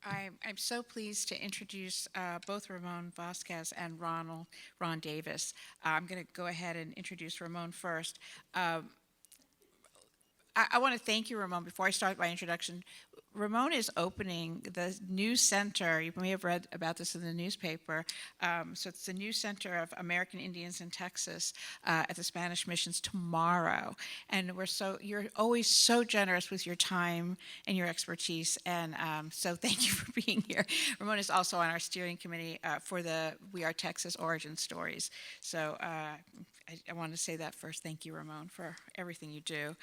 I'm so pleased to introduce both Ramon Vásquez and Ron Davis. I'm going to go ahead and introduce Ramon first. I want to thank you, Ramon. Before I start my introduction, Ramon is opening the new center. You may have read about this in the newspaper. So it's the new center of American Indians in Texas at the Spanish missions tomorrow. And you're always so generous with your time and your expertise. And so thank you for being here. Ramon is also on our steering committee for the We Are Texas Origin Stories. So I want to say that first. Thank you, Ramon, for everything you do.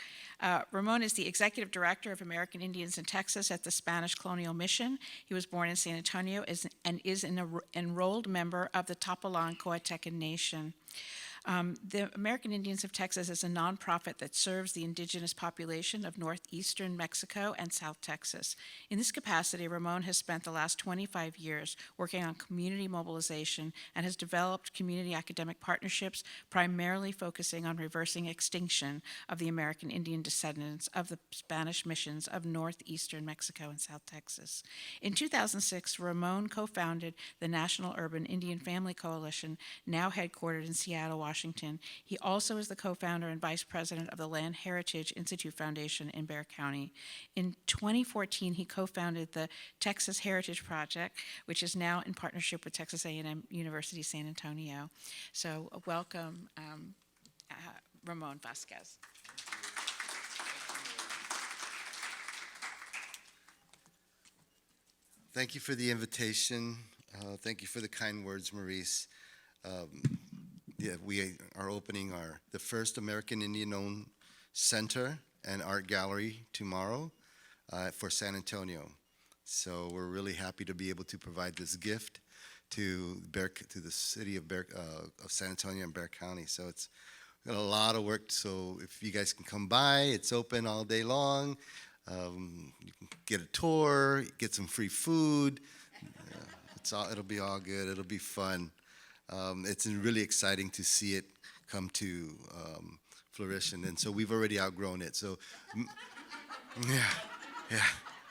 Ramon is the executive director of American Indians in Texas at the Spanish Colonial Mission. He was born in San Antonio and is an enrolled member of the Topalan Nation. The American Indians of Texas is a nonprofit that serves the indigenous population of northeastern Mexico and South Texas. In this capacity, Ramon has spent the last 25 years working on community mobilization and has developed community academic partnerships, primarily focusing on reversing extinction of the American Indian descendants of the Spanish missions of northeastern Mexico and South Texas. In 2006, Ramon co-founded the National Urban Indian Family Coalition, now headquartered in Seattle, Washington. He also is the co-founder and vice president of the Land Heritage Institute Foundation in Bexar County. In 2014, he co-founded the Texas Heritage Project, which is now in partnership with Texas A&M University San Antonio. So welcome, Ramon Vásquez. Thank you for the invitation. Thank you for the kind words, Marise. We are opening the first American Indian-owned center and art gallery tomorrow for San Antonio. So we're really happy to be able to provide this gift to the city of San Antonio and Bexar County. So it's got a lot of work. So if you guys can come by, it's open all day long. You can get a tour, get some free food. It'll be all good. It'll be fun. It's really exciting to see it come to fruition, and so we've already outgrown it. So, yeah,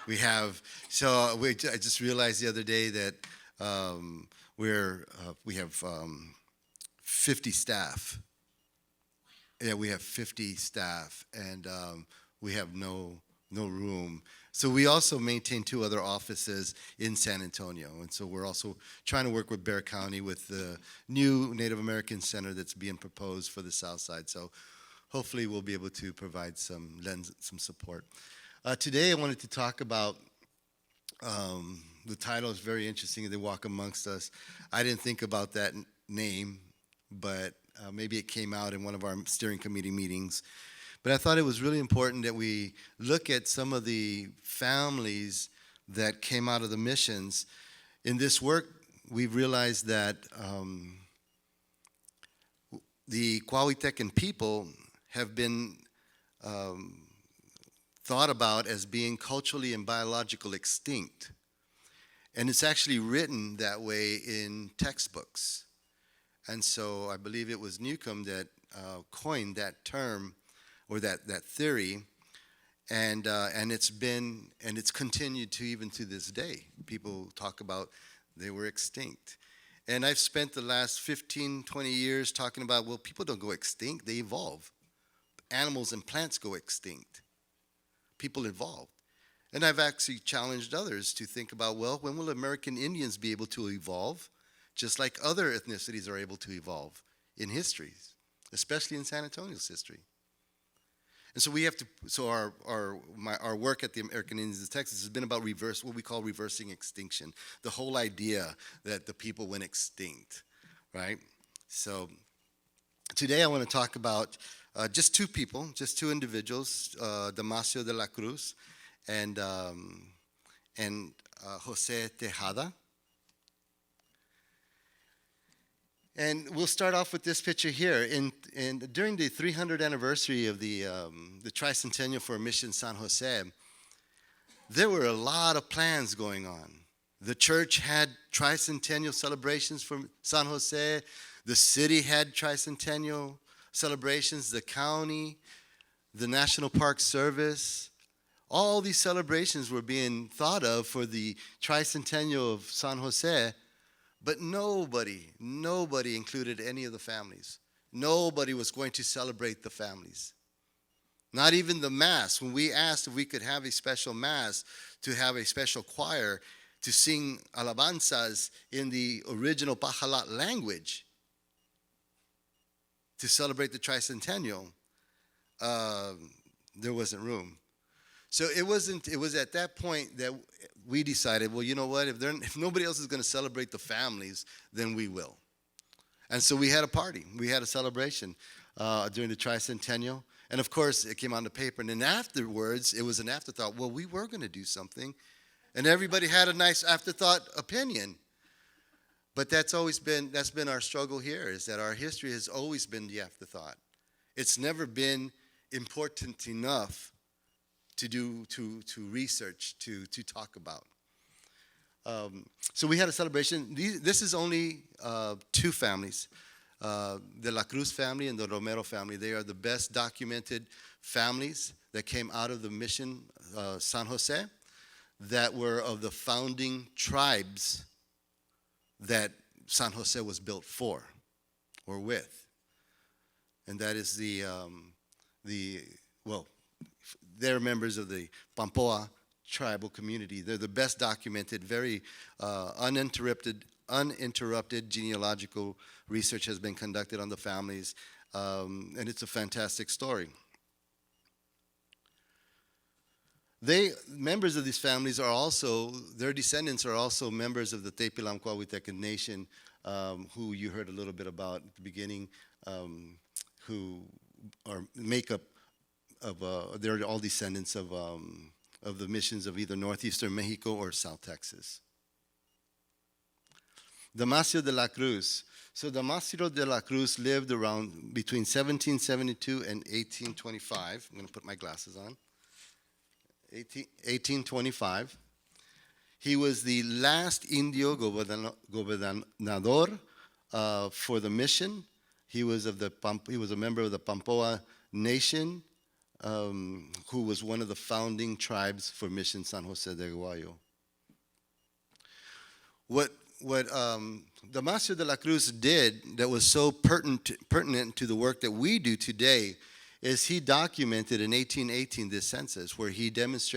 we have. So I just realized the other day that we have 50 staff. Yeah, we have 50 staff, and we have no room. So we also maintain 2 other offices in San Antonio. And so we're also trying to work with Bexar County with the new Native American Center that's being proposed for the South Side. So hopefully we'll be able to provide some support. Today I wanted to talk about, the title is very interesting, They Walk Amongst Us. I didn't think about that name, but maybe it came out in one of our steering committee meetings. But I thought it was really important that we look at some of the families that came out of the missions. In this work, we've realized that the Coahuitecan people have been thought about as being culturally and biologically extinct. And it's actually written that way in textbooks. And so I believe it was Newcomb that coined that term, or that theory, and it's continued to even to this day. People talk about they were extinct. And I've spent the last 15, 20 years talking about, well, people don't go extinct, they evolve. Animals and plants go extinct. People evolve. And I've actually challenged others to think about, well, when will American Indians be able to evolve, just like other ethnicities are able to evolve in histories, especially in San Antonio's history. And so we have to. So our work at the American Indians of Texas has been about what we call reversing extinction. The whole idea that the people went extinct, right? So today I want to talk about just 2 people, just 2 individuals, Damacio de la Cruz and José Tejada. And we'll start off with this picture here. During the 300th anniversary of the tricentennial for Mission San José, there were a lot of plans going on. The church had tricentennial celebrations for San José. The city had tricentennial celebrations. The county, the National Park Service, All these celebrations were being thought of for the tricentennial of San Jose, but nobody included any of the families. Nobody was going to celebrate the families. Not even the Mass. When we asked if we could have a special Mass, to have a special choir, to sing alabanzas in the original Pajalat language, to celebrate the tricentennial, there wasn't room. So it was at that point that we decided, well, you know what, if nobody else is going to celebrate the families, then we will. And so we had a party. We had a celebration during the tricentennial. And of course, it came on the paper. And then afterwards, it was an afterthought. Well, we were going to do something. And everybody had a nice afterthought opinion. But that's been our struggle here, is that our history has always been the afterthought. It's never been important enough to research, to talk about. So we had a celebration. This is only two families, the La Cruz family and the Romero family. They are the best documented families that came out of the Mission San Jose, that were of the founding tribes that San Jose was built for or with. And that is they're members of the Pacoa tribal community. They're the best documented, very uninterrupted genealogical research has been conducted on the families, and it's a fantastic story. Members of these families are also, their descendants are also members of the Tepilamqua Witte Nation, who you heard a little bit about at the beginning, who are makeup of, they're all descendants of the missions of either northeastern Mexico or South Texas. Damacio de la Cruz. So Damacio de la Cruz lived around between 1772 and 1825. I'm going to put my glasses on. 1825. He was the last Yndio Governador for the mission. He was a member of the Pacoa Nation, who was one of the founding tribes for Mission San Jose de Guayo. What Damacio de la Cruz did that was so pertinent to the work that we do today is he documented in 1818 this census where he documents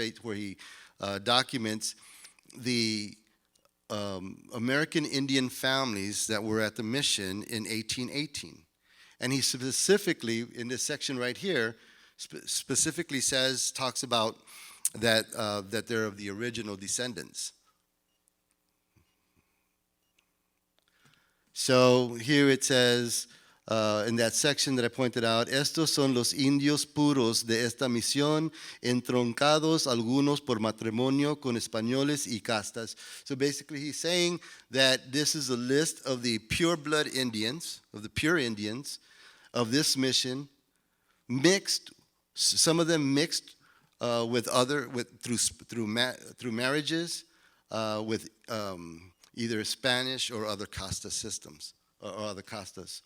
the American Indian families that were at the mission in 1818. And he specifically, in this section right here, specifically talks about that they're of the original descendants. So here it says, in that section that I pointed out, estos son los indios puros de esta misión, entroncados algunos por matrimonio con españoles y castas. So basically he's saying that this is a list of the pure blood Indians, of the pure Indians of this mission, mixed, some of them mixed through marriages with either Spanish or other casta systems or other castas.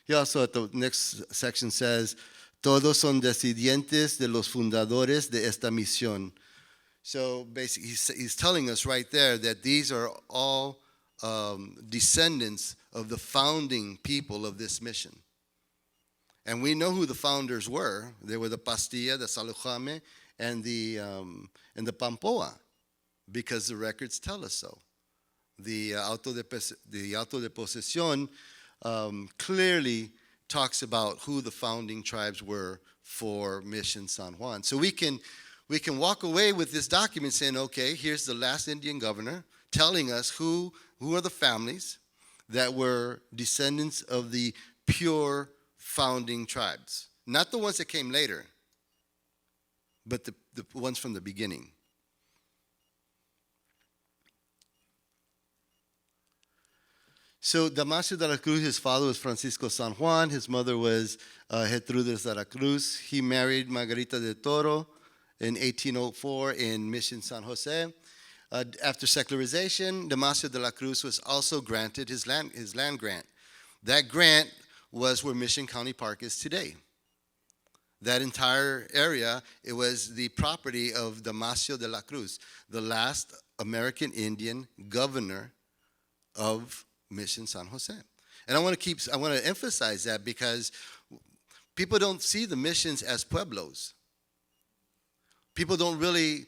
He also at the next section says, todos son descendientes de los fundadores de esta misión. So basically he's telling us right there that these are all descendants of the founding people of this mission. And we know who the founders were. They were the Pastilla, the Salujame, and the Pampoa, because the records tell us so. The auto de posesión clearly talks about who the founding tribes were for Mission San Juan. So we can walk away with this document saying, okay, here's the last Indian governor telling us who are the families that were descendants of the pure founding tribes. Not the ones that came later, but the ones from the beginning. So Damacio de la Cruz, his father was Francisco San Juan. His mother was Hector de la Cruz. He married Margarita Del Toro in 1804 in Mission San Jose. After secularization, Damacio de la Cruz was also granted his land grant. That grant was where Mission County Park is today. that entire area, it was the property of Damacio de la Cruz, the last American Indian governor of Mission San José. And I want to emphasize that because people don't see the missions as pueblos. People don't really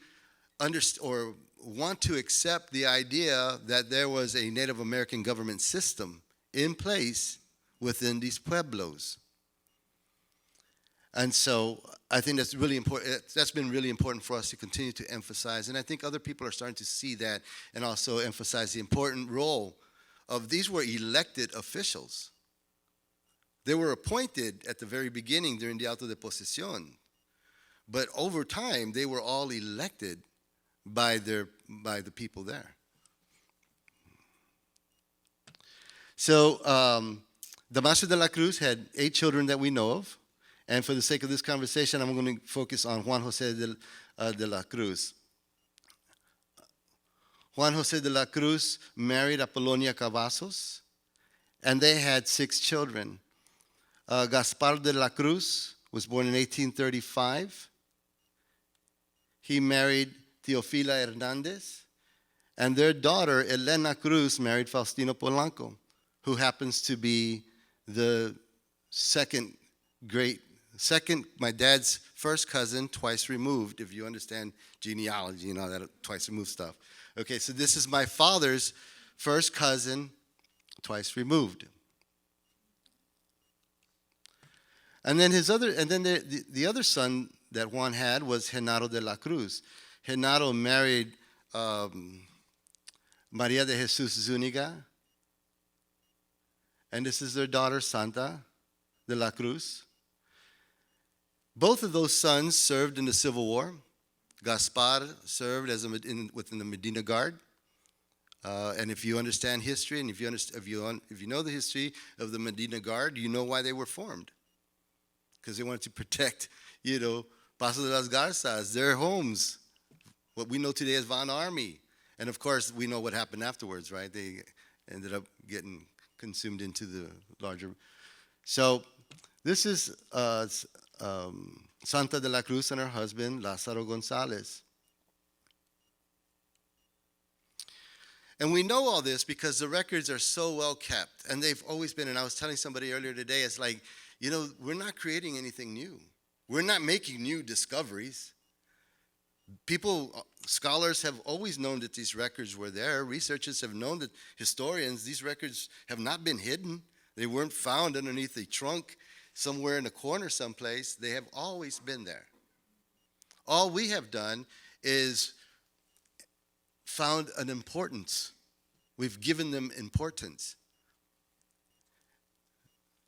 understand or want to accept the idea that there was a Native American government system in place within these pueblos. And so I think that's really important. That's been really important for us to continue to emphasize. And I think other people are starting to see that and also emphasize the important role of these were elected officials. They were appointed at the very beginning during the auto de posesión. But over time, they were all elected by the people there. So Damacio de la Cruz had 8 children that we know of. And for the sake of this conversation, I'm going to focus on Juan José de la Cruz. Juan José de la Cruz married Apolonia Cavazos, and they had 6 children. Gaspar de la Cruz was born in 1835. He married Teofila Hernandez, and their daughter, Elena Cruz, married Faustino Polanco, who happens to be the my dad's first cousin, twice removed, if you understand genealogy, that twice removed stuff. Okay, so this is my father's first cousin, twice removed. And then the other son that Juan had was Genaro de la Cruz. Genaro married Maria de Jesus Zuniga, and this is their daughter, Santa de la Cruz. Both of those sons served in the Civil War. Gaspar served within the Medina Guard. And if you understand history, and if you know the history of the Medina Guard, you know why they were formed. Because they wanted to protect, Paso de las Garzas, their homes, what we know today as Von Army. And of course, we know what happened afterwards, right? They ended up getting consumed into the larger. So this is Santa de la Cruz and her husband, Lázaro González. And we know all this because the records are so well kept. And they've always been, and I was telling somebody earlier today, it's like, we're not creating anything new. We're not making new discoveries. Scholars have always known that these records were there. Researchers have known that these records have not been hidden. They weren't found underneath a trunk somewhere in a corner someplace. They have always been there. All we have done is found an importance. We've given them importance.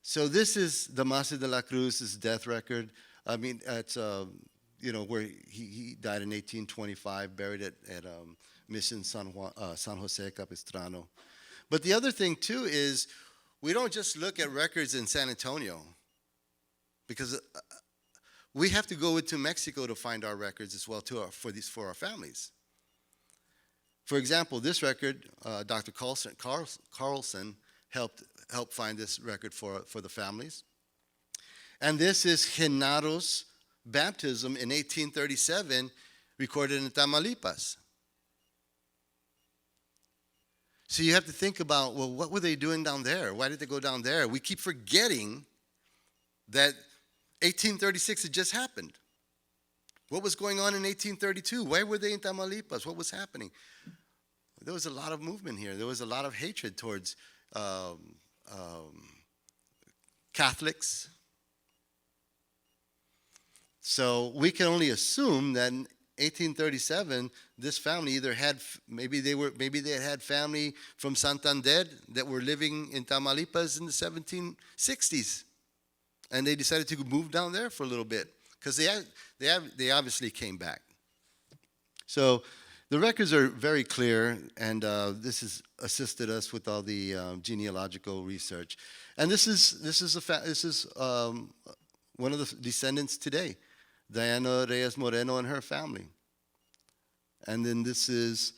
So this is Damacio de la Cruz's death record. I mean, it's where he died in 1825, buried at Mission San José Capistrano. But the other thing too is we don't just look at records in San Antonio, because we have to go into Mexico to find our records as well too for our families. For example, this record, Dr. Carlson helped find this record for the families. And this is Genaro's baptism in 1837, recorded in Tamaulipas. So you have to think about, well, what were they doing down there? Why did they go down there? We keep forgetting that 1836 had just happened. What was going on in 1832? Why were they in Tamaulipas? What was happening? There was a lot of movement here. There was a lot of hatred towards Catholics. So we can only assume that in 1837, this family either had maybe they had family from Santander that were living in Tamaulipas in the 1760s, and they decided to move down there for a little bit because they obviously came back. So the records are very clear, and this has assisted us with all the genealogical research. And this is one of the descendants today, Diana Reyes Moreno and her family. And then this is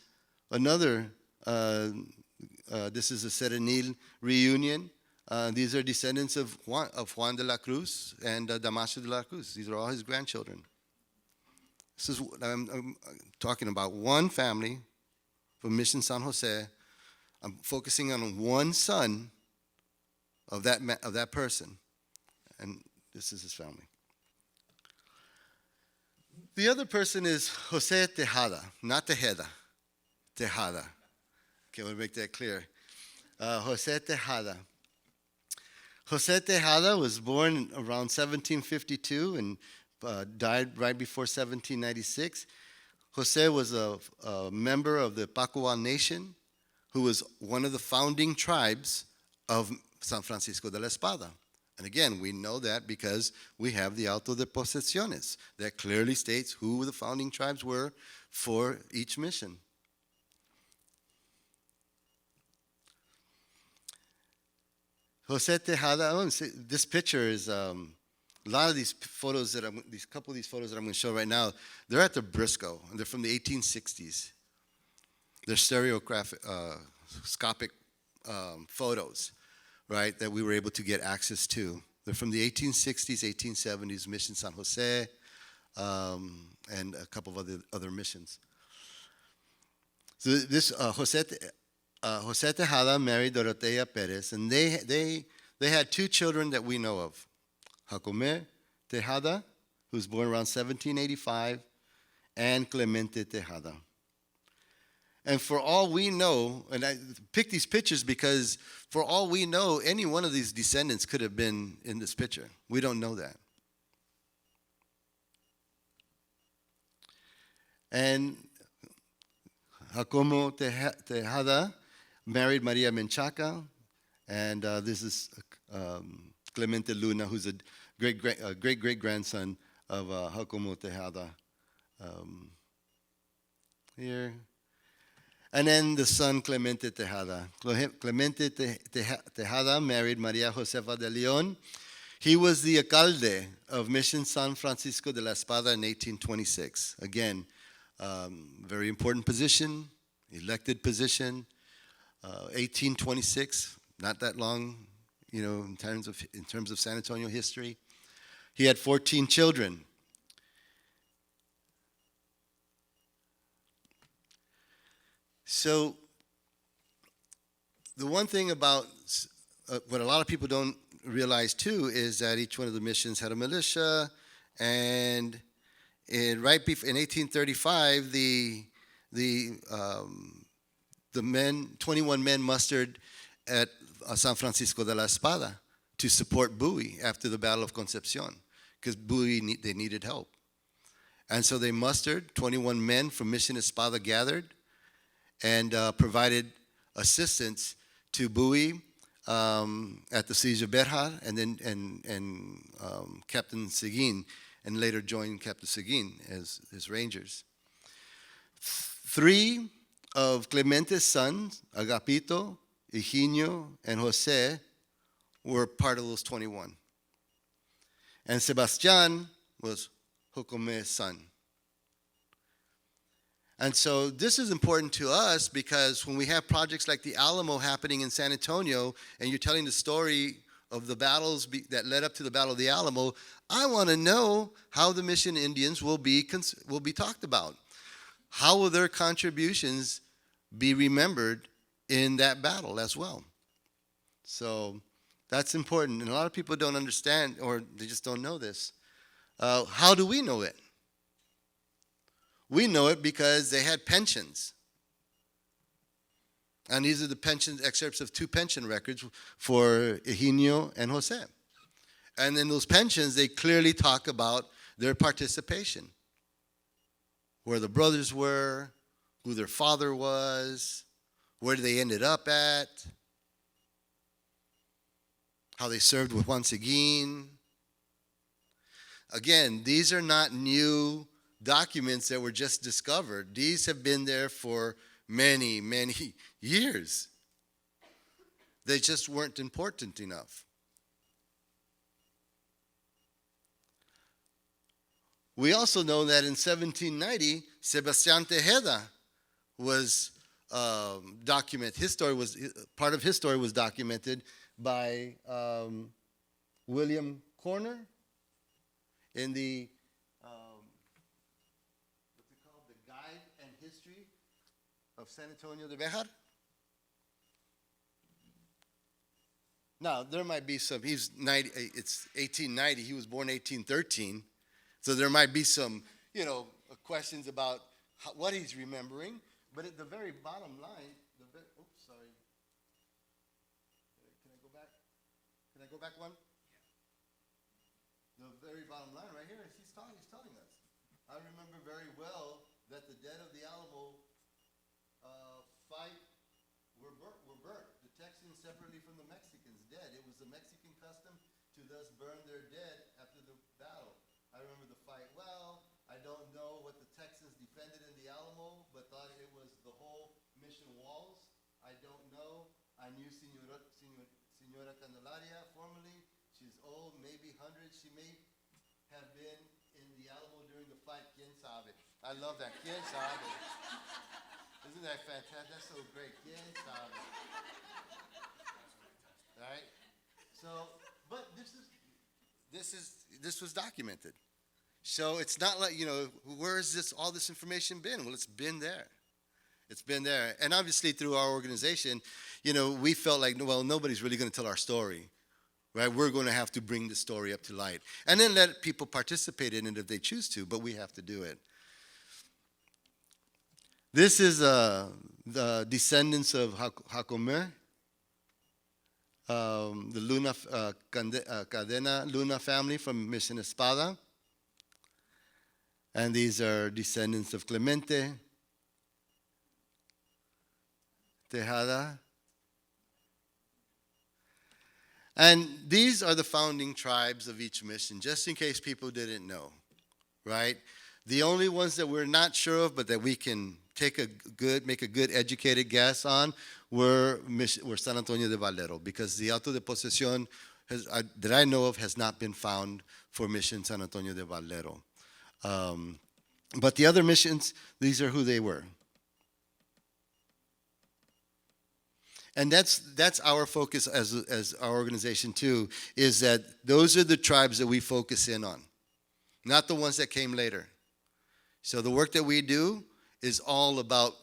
another. This is a Serenil reunion. These are descendants of Juan de la Cruz and Damacio de la Cruz. These are all his grandchildren. This is I'm talking about one family from Mission San José. I'm focusing on one son of that person, and this is his family. The other person is José Tejada, not Tejeda, Tejada. Okay, we'll make that clear. José Tejada. José Tejada was born around 1752 and died right before 1796. José was a member of the Pacoa Nation, who was one of the founding tribes of San Francisco de la Espada. And again, we know that because we have the Auto de Posesiones that clearly states who the founding tribes were for each mission. José Tejada, this picture is, a lot of these photos couple of these photos that I'm going to show right now, they're at the Briscoe, and they're from the 1860s. They're stereographic, scopic photos, right, that we were able to get access to. They're from the 1860s, 1870s, Mission San José, and a couple of other missions. So this José Tejada married Dorothea Pérez, and they had two children that we know of. Jacome Tejada, who was born around 1785, and Clemente Tejada. And for all we know, and I picked these pictures because for all we know, any one of these descendants could have been in this picture. We don't know that. And Jacomo Tejada married Maria Menchaca, and this is Clemente Luna, who's a great-great-grandson of Jacomo Tejada. Here. And then the son, Clemente Tejada. Clemente Tejada married Maria Josefa de Leon. He was the alcalde of Mission San Francisco de la Espada in 1826. Again, very important position, elected position. 1826, not that long, in terms of San Antonio history. He had 14 children. So the one thing about what a lot of people don't realize too is that each one of the missions had a militia, and in 1835, the 21 men mustered at San Francisco de la Espada to support Bowie after the Battle of Concepcion, because Bowie they needed help. And so they mustered, 21 men from Mission Espada gathered, and provided assistance to Bowie at the siege of Berjar, and then Captain Seguin, and later joined Captain Seguin as his rangers. 3 of Clemente's sons, Agapito, Higinio, and Jose, were part of those 21. And Sebastian was Jocome's son. And so this is important to us because when we have projects like the Alamo happening in San Antonio, and you're telling the story of the battles that led up to the Battle of the Alamo, I want to know how the Mission Indians will be talked about. How will their contributions be remembered in that battle as well? So that's important. And a lot of people don't understand, or they just don't know this. How do we know it? We know it because they had pensions. And these are the pension excerpts of 2 pension records for Higinio and Jose. And in those pensions, they clearly talk about their participation. Where the brothers were, who their father was, where they ended up at, how they served with Juan Seguin. Again, these are not new documents that were just discovered. These have been there for many, many years. They just weren't important enough. We also know that in 1790, Sebastián Tejeda was documented. Part of his story was documented by William Corner in the, what's it called, the Guide and History of San Antonio de Béjar. Now, there might be some, he's 90, it's 1890, he was born 1813, so there might be some, questions about what he's remembering, but at the very bottom line, oops, sorry. Can I go back? Can I go back one? The very bottom line right here is he's telling us. I remember very well that the dead of the Alamo fight were burnt. The Texans separately from the Mexicans dead. It was the Mexican custom to thus burn their dead after the battle. I remember the fight well. I don't know what the Texans defended in the Alamo, but thought it was the whole mission walls. I don't know. I knew Senora Candelaria formerly. She's old, maybe 100. She may have been in the Alamo during the fight. Quien sabe? I love that. Quien sabe? Isn't that fantastic? That's so great. Quien sabe? Right? So, but this was documented. So it's not like, where has all this information been? Well, it's been there. It's been there. And obviously through our organization, we felt like, well, nobody's really going to tell our story, right? We're going to have to bring the story up to light. And then let people participate in it if they choose to, but we have to do it. This is the descendants of Jacome, the Luna, Cadena Luna family from Mission Espada. And these are descendants of Clemente, Tejada. And these are the founding tribes of each mission, just in case people didn't know, right? The only ones that we're not sure of, but that we can make a good educated guess on, were San Antonio de Valero, because the auto de posesión that I know of has not been found for Mission San Antonio de Valero. But the other missions, these are who they were. And that's our focus as our organization too, is that those are the tribes that we focus in on, not the ones that came later. So the work that we do is all about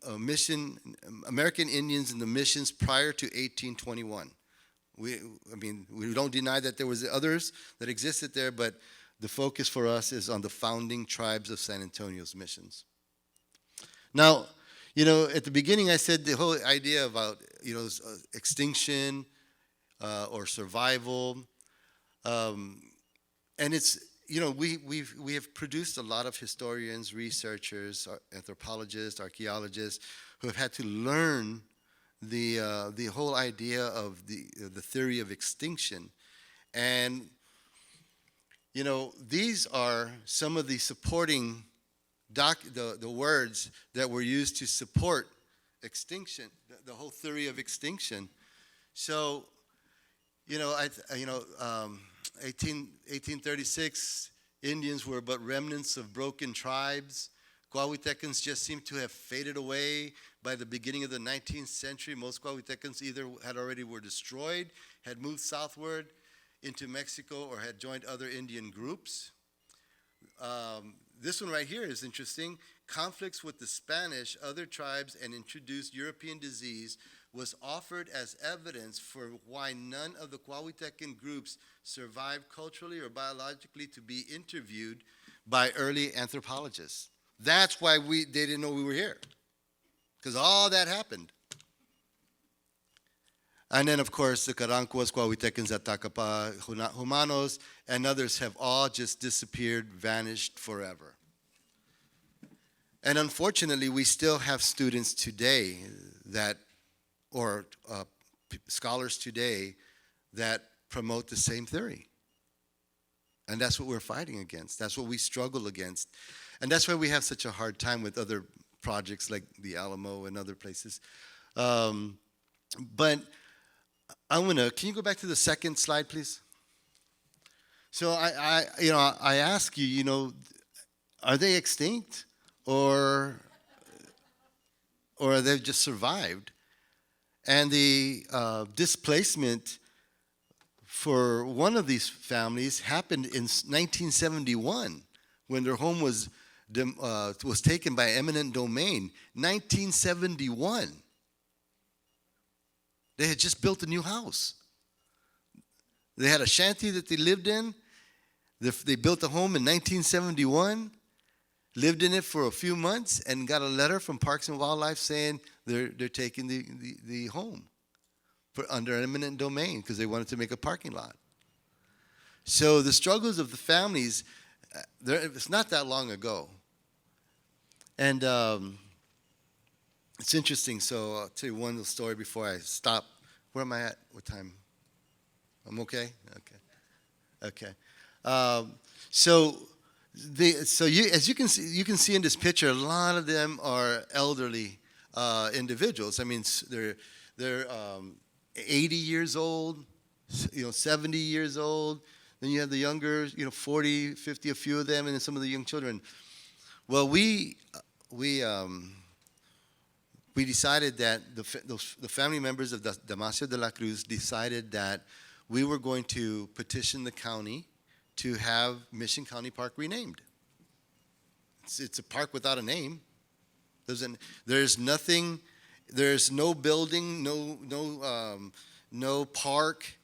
American Indians and the missions prior to 1821. We don't deny that there was others that existed there, but the focus for us is on the founding tribes of San Antonio's missions. Now, at the beginning I said the whole idea about, extinction or survival. And it's, we have produced a lot of historians, researchers, anthropologists, archaeologists who have had to learn the whole idea of the theory of extinction. And these are some of the supporting the words that were used to support extinction, the whole theory of extinction. So, 1836, Indians were but remnants of broken tribes. Coahuiltecans just seem to have faded away by the beginning of the 19th century. Most Coahuiltecans either were destroyed, had moved southward into Mexico, or had joined other Indian groups. This one right here is interesting. Conflicts with the Spanish, other tribes, and introduced European disease was offered as evidence for why none of the Coahuiltecan groups survived culturally or biologically to be interviewed by early anthropologists. That's why they didn't know we were here, because all that happened. And then, of course, the Carancuas, Coahuiltecans, Atacapa, Humanos, and others have all just disappeared, vanished forever. And unfortunately, we still have students today or scholars today that promote the same theory. And that's what we're fighting against. That's what we struggle against. And that's why we have such a hard time with other projects like the Alamo and other places. But can you go back to the second slide, please? So I ask you, are they extinct or they've just survived? And the displacement for one of these families happened in 1971 when their home was taken by eminent domain. 1971. They had just built a new house. They had a shanty that they lived in. They built a home in 1971, lived in it for a few months, and got a letter from Parks and Wildlife saying they're taking the home under eminent domain because they wanted to make a parking lot. So the struggles of the families, it's not that long ago. And it's interesting. So I'll tell you one little story before I stop. Where am I at? What time? I'm okay? Okay. As you can see in this picture, a lot of them are elderly individuals. I mean, they're 80 years old, 70 years old. Then you have the younger, 40, 50, a few of them, and then some of the young children. Well, we decided that the family members of Damacio de la Cruz decided that we were going to petition the county to have Mission County Park renamed. It's a park without a name. There's nothing. There's no building, no park,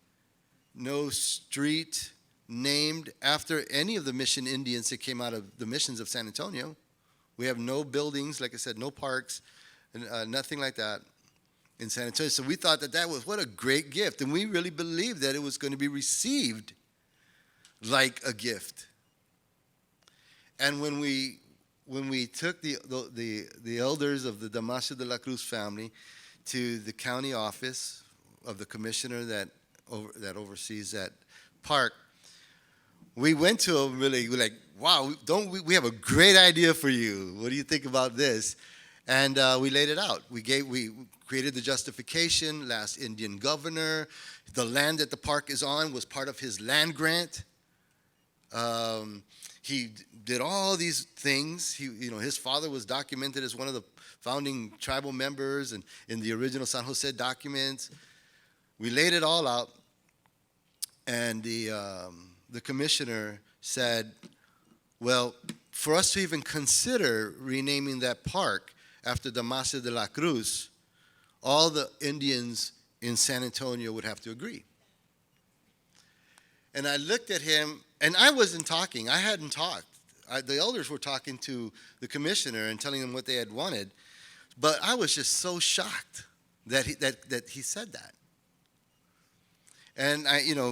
no street named after any of the Mission Indians that came out of the missions of San Antonio. We have no buildings, like I said, no parks, nothing like that in San Antonio. So we thought that was what a great gift, and we really believed that it was going to be received like a gift. And when we took the elders of the Damacio de la Cruz family to the county office of the commissioner that oversees that park, we went to him really like, wow, we have a great idea for you. What do you think about this? And we laid it out. We created the justification. Last Indian governor, the land that the park is on was part of his land grant. He did all these things. His father was documented as one of the founding tribal members, and in the original San Jose documents, we laid it all out. And the commissioner said, well, for us to even consider renaming that park after Damacio de la Cruz, all the Indians in San Antonio would have to agree. And I looked at him, and I wasn't talking. I hadn't talked. The elders were talking to the commissioner and telling him what they had wanted. But I was just so shocked that he said that. And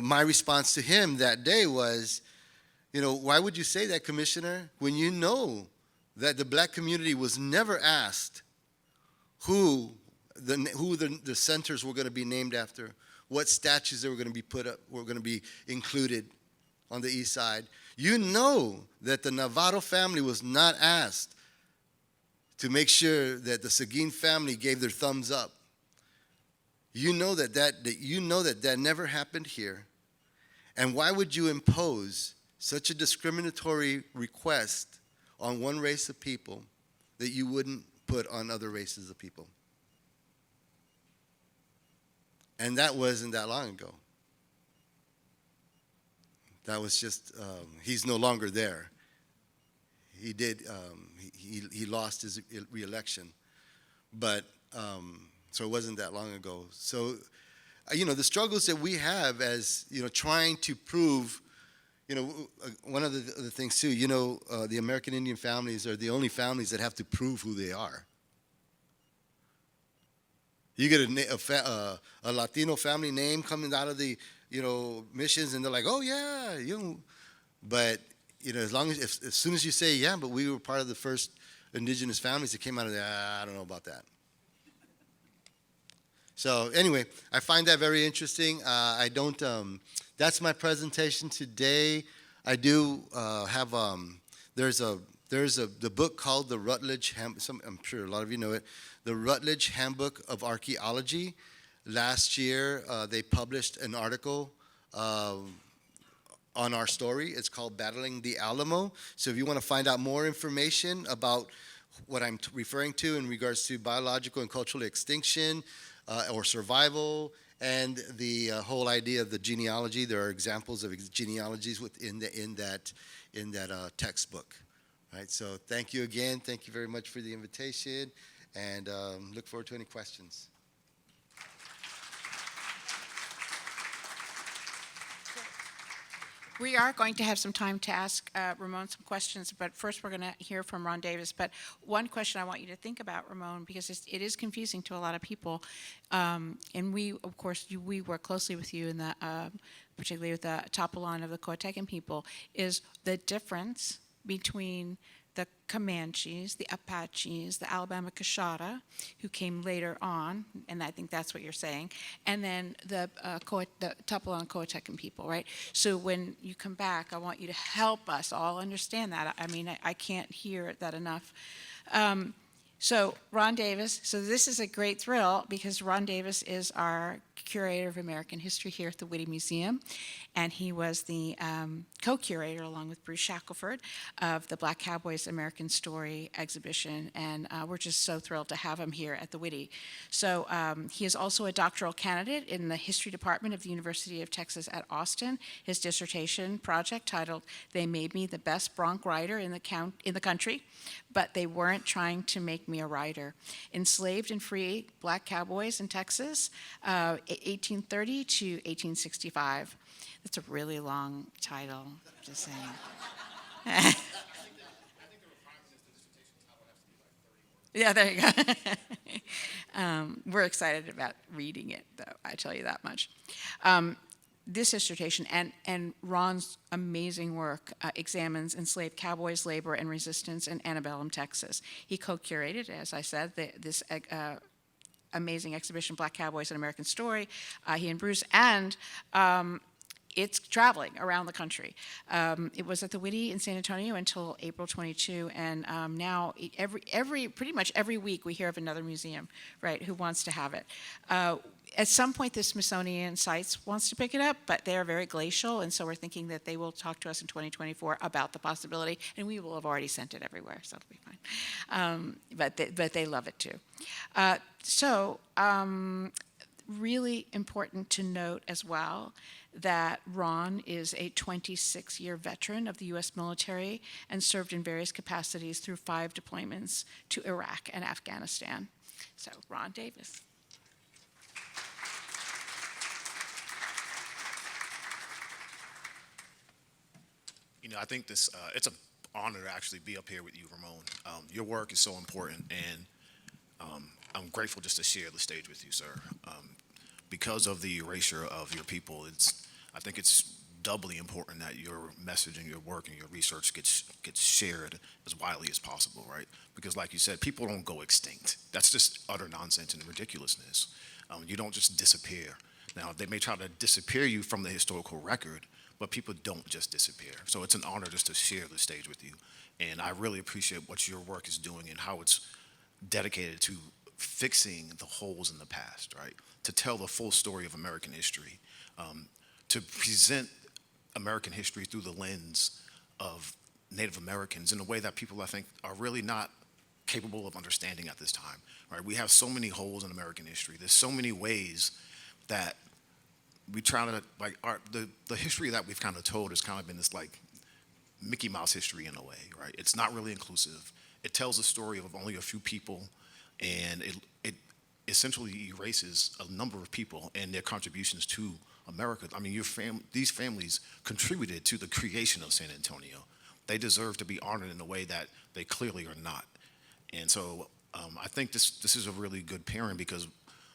my response to him that day was, why would you say that, Commissioner, when you know that the black community was never asked who the centers were going to be named after, what statues they were going to be put up, were going to be included on the east side. You know that the Navarro family was not asked to make sure that the Seguin family gave their thumbs up. You know that never happened here. And why would you impose such a discriminatory request on one race of people that you wouldn't put on other races of people? And that wasn't that long ago. That was just, he's no longer there. He did, he lost his re-election. But, so it wasn't that long ago. So, the struggles that we have as, trying to prove, one of the things too, the American Indian families are the only families that have to prove who they are. You get a Latino family name coming out of the, missions, and they're like, oh yeah, but, as soon as you say, yeah, but we were part of the first indigenous families that came out of there, I don't know about that. So anyway, I find that very interesting. That's my presentation today. I do have, there's the book called the Rutledge, I'm sure a lot of you know it, the Rutledge Handbook of Archaeology. Last year, they published an article on our story. It's called Battling the Alamo. So if you want to find out more information about what I'm referring to in regards to biological and cultural extinction, or survival, and the whole idea of the genealogy. There are examples of genealogies in that textbook. Right. So thank you again. Thank you very much for the invitation, and look forward to any questions. We are going to have some time to ask Ramon some questions, but first we're going to hear from Ron Davis. But one question I want you to think about, Ramon, because it is confusing to a lot of people, and we, of course, we work closely with you in the, particularly with the Topolan of the Coatecan people, is the difference between the Comanches, the Apaches, the Alabama Coshada, who came later on, and I think that's what you're saying, and then the Topolan Coatecan people, right? So when you come back, I want you to help us all understand that. I mean, I can't hear that enough. So Ron Davis, so this is a great thrill because Ron Davis is our curator of American history here at the Witte Museum, and he was the co-curator along with Bruce Shackelford of the Black Cowboys American Story exhibition, and we're just so thrilled to have him here at the Witte. So he is also a doctoral candidate in the history department of the University of Texas at Austin. His dissertation project titled "They Made Me the Best Bronc Rider in the Country, but They Weren't Trying to Make Me a Rider: Enslaved and Free Black Cowboys in Texas, 1830 to 1865. That's a really long title, just saying. Yeah, there you go. We're excited about reading it, though, I tell you that much. This dissertation and Ron's amazing work examines enslaved cowboys, labor, and resistance in antebellum Texas. He co-curated, as I said, this amazing exhibition, Black Cowboys: An American Story, he and Bruce, and it's traveling around the country. It was at the Witte in San Antonio until April 22, and now pretty much every week we hear of another museum, right, who wants to have it. At some point, the Smithsonian Sites wants to pick it up, but they are very glacial, and so we're thinking that they will talk to us in 2024 about the possibility, and we will have already sent it everywhere, so it'll be fine. But they love it too. Really important to note as well that Ron is a 26-year veteran of the U.S. military and served in various capacities through 5 deployments to Iraq and Afghanistan. So, Ron Davis. You know, I think it's an honor to actually be up here with you, Ramon. Your work is so important, and I'm grateful just to share the stage with you, sir. Because of the erasure of your people, I think it's doubly important that your message and your work and your research gets shared as widely as possible, right? Because like you said, people don't go extinct. That's just utter nonsense and ridiculousness. You don't just disappear. Now, they may try to disappear you from the historical record, but people don't just disappear. So it's an honor just to share the stage with you. And I really appreciate what your work is doing and how it's dedicated to fixing the holes in the past, right? To tell the full story of American history, to present American history through the lens of Native Americans in a way that people, I think, are really not capable of understanding at this time, right? We have so many holes in American history. There's so many ways that we try to, like, the history that we've kind of told has kind of been this, like, Mickey Mouse history in a way, right? It's not really inclusive. It tells a story of only a few people, and it essentially erases a number of people and their contributions to America. I mean, these families contributed to the creation of San Antonio. They deserve to be honored in a way that they clearly are not. And so I think this is a really good pairing, because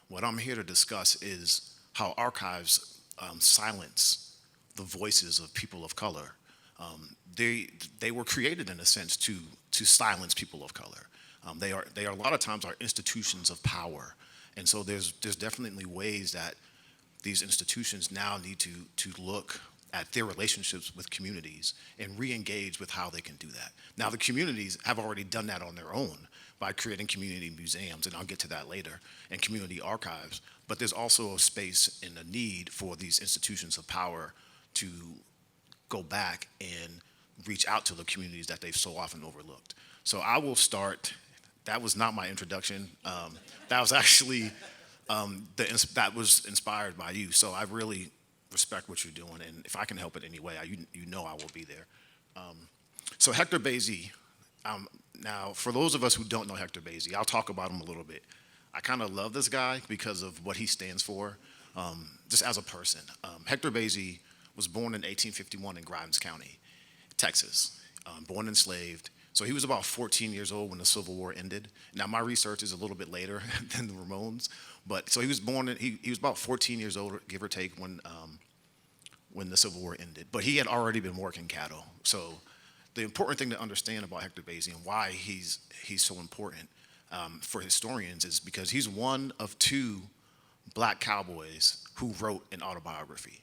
what I'm here to discuss is how archives silence the voices of people of color. They were created in a sense to silence people of color. They are a lot of times are institutions of power, and so there's definitely ways that these institutions now need to look at their relationships with communities and re-engage with how they can do that. Now, the communities have already done that on their own by creating community museums, and I'll get to that later, and community archives. But there's also a space and a need for these institutions of power to go back and reach out to the communities that they've so often overlooked. So I will start. That was not my introduction. That was actually that was inspired by you. So I really respect what you're doing, and if I can help it any way, you know I will be there. So Hector Bazy, now for those of us who don't know Hector Bazy, I'll talk about him a little bit. I kind of love this guy because of what he stands for, just as a person. Hector Bazy was born in 1851 in Grimes County, Texas, born enslaved. So he was about 14 years old when the Civil War ended. Now my research is a little bit later than the Ramones, but so he was born. He was about 14 years old, give or take, when the Civil War ended. But he had already been working cattle. So the important thing to understand about Hector Bazy and why he's so important for historians is because he's one of two black cowboys who wrote an autobiography.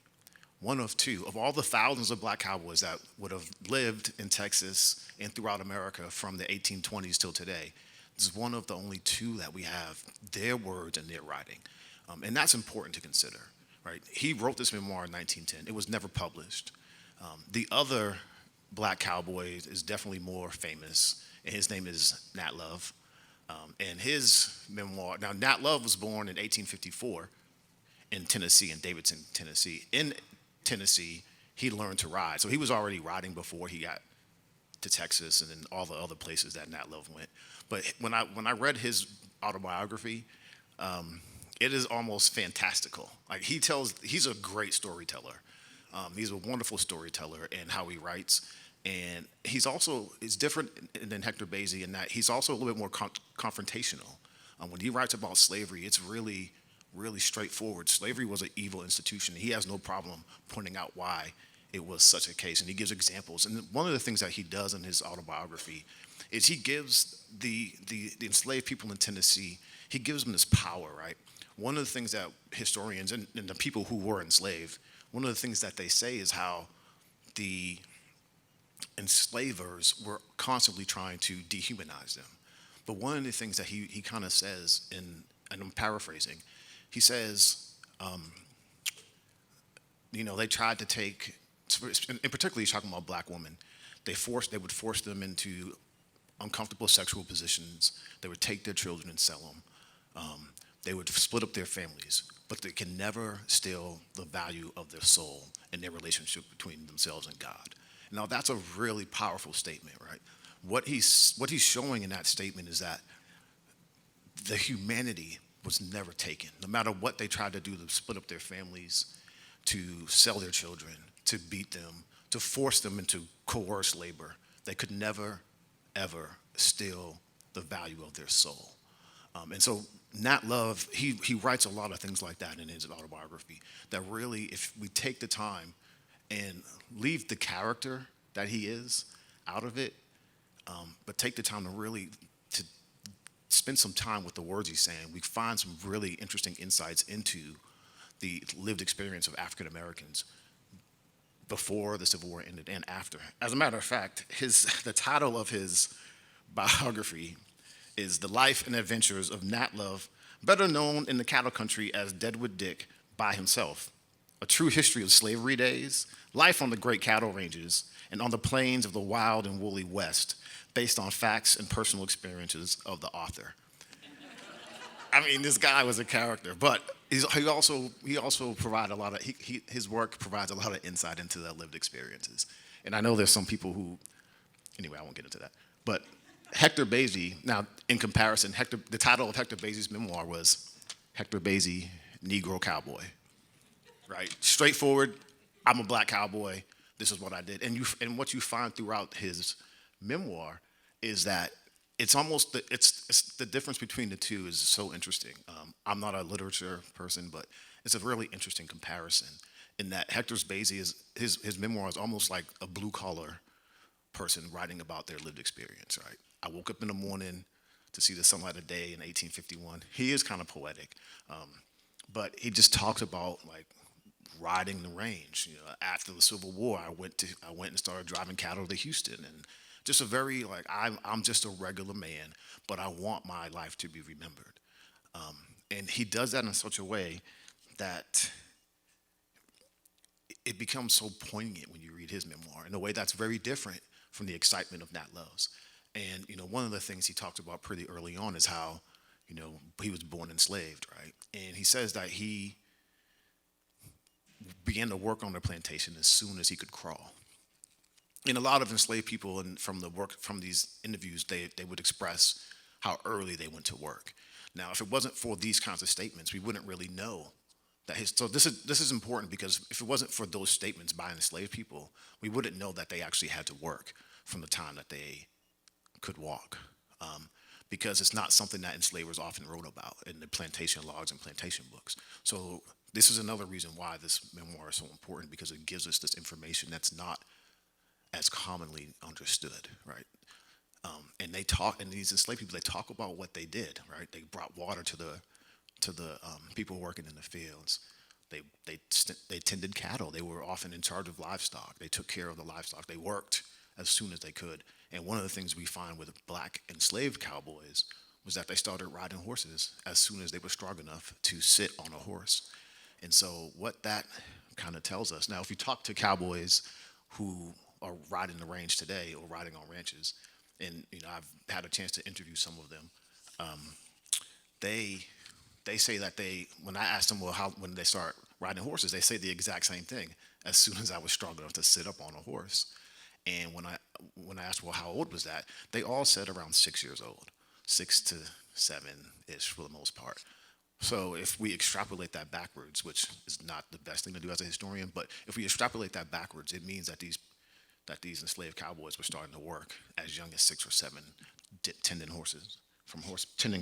One of two. Of all the thousands of black cowboys that would have lived in Texas and throughout America from the 1820s till today, this is one of the only two that we have their words and their writing. And that's important to consider, right? He wrote this memoir in 1910. It was never published. The other black cowboy is definitely more famous, and his name is Nat Love. And his memoir, now Nat Love was born in 1854 in Tennessee, in Davidson, Tennessee. In Tennessee, he learned to ride. So he was already riding before he got to Texas and then all the other places that Nat Love went. But when I read his autobiography, it is almost fantastical. Like he's a great storyteller. He's a wonderful storyteller in how he writes. And it's different than Hector Bazy in that he's also a little bit more confrontational. When he writes about slavery, it's really straightforward. Slavery was an evil institution. He has no problem pointing out why it was such a case, and he gives examples. And one of the things that he does in his autobiography is he gives the enslaved people in Tennessee, he gives them this power, right? One of the things that historians and the people who were enslaved, one of the things that they say is how the enslavers were constantly trying to dehumanize them. But one of the things that he kind of says, and I'm paraphrasing, he says, they tried to take, and particularly he's talking about black women, they would force them into uncomfortable sexual positions. They would take their children and sell them. They would split up their families, but they can never steal the value of their soul and their relationship between themselves and God. Now that's a really powerful statement, right? What he's showing in that statement is that the humanity was never taken. No matter what they tried to do to split up their families, to sell their children, to beat them, to force them into coerced labor, they could never, ever steal the value of their soul. And so Nat Love, he writes a lot of things like that in his autobiography, that really, if we take the time and leave the character that he is out of it, but take the time to really to spend some time with the words he's saying, we find some really interesting insights into the lived experience of African Americans before the Civil War ended and after. As a matter of fact, the title of his biography is The Life and Adventures of Nat Love, better known in the cattle country as Deadwood Dick by himself. A true history of slavery days, life on the great cattle ranges, and on the plains of the wild and woolly West, based on facts and personal experiences of the author. I mean, this guy was a character, but he also provided a lot of, his work provides a lot of insight into the lived experiences. And I know there's some people who, anyway, I won't get into that. But Hector Bazy, now in comparison, the title of Hector Bazy's memoir was Hector Bazy, Negro Cowboy, right? Straightforward, I'm a black cowboy, this is what I did. And what you find throughout his memoir is that it's almost, it's the difference between the two is so interesting. I'm not a literature person, but it's a really interesting comparison in that Hector Bazy his memoir is almost like a blue collar person writing about their lived experience, right? I woke up in the morning to see the sunlight of day in 1851. He is kind of poetic, but he just talks about like riding the range. After the Civil War, I went and started driving cattle to Houston, and just a very like I'm just a regular man, but I want my life to be remembered. And he does that in such a way that it becomes so poignant when you read his memoir in a way that's very different from the excitement of Nat Love's. And one of the things he talked about pretty early on is how he was born enslaved, right? And he says that he began to work on the plantation as soon as he could crawl. And a lot of enslaved people, and from these interviews, they would express how early they went to work. Now, if it wasn't for these kinds of statements, we wouldn't really know that so this is important, because if it wasn't for those statements by enslaved people, we wouldn't know that they actually had to work from the time that they could walk, because it's not something that enslavers often wrote about in the plantation logs and plantation books. So this is another reason why this memoir is so important, because it gives us this information that's not as commonly understood, right? And these enslaved people, they talk about what they did, right? They brought water to the people working in the fields. They tended cattle. They were often in charge of livestock. They took care of the livestock. They worked as soon as they could. And one of the things we find with black enslaved cowboys was that they started riding horses as soon as they were strong enough to sit on a horse. And so what that kind of tells us, now if you talk to cowboys who are riding the range today or riding on ranches, and I've had a chance to interview some of them, they say that when I asked them, well, when they start riding horses, they say the exact same thing. As soon as I was strong enough to sit up on a horse. And when I asked, well, how old was that? They all said around 6 years old, 6 to 7-ish for the most part. So if we extrapolate that backwards, which is not the best thing to do as a historian, but if we extrapolate that backwards, it means that these enslaved cowboys were starting to work as young as 6 or 7, tending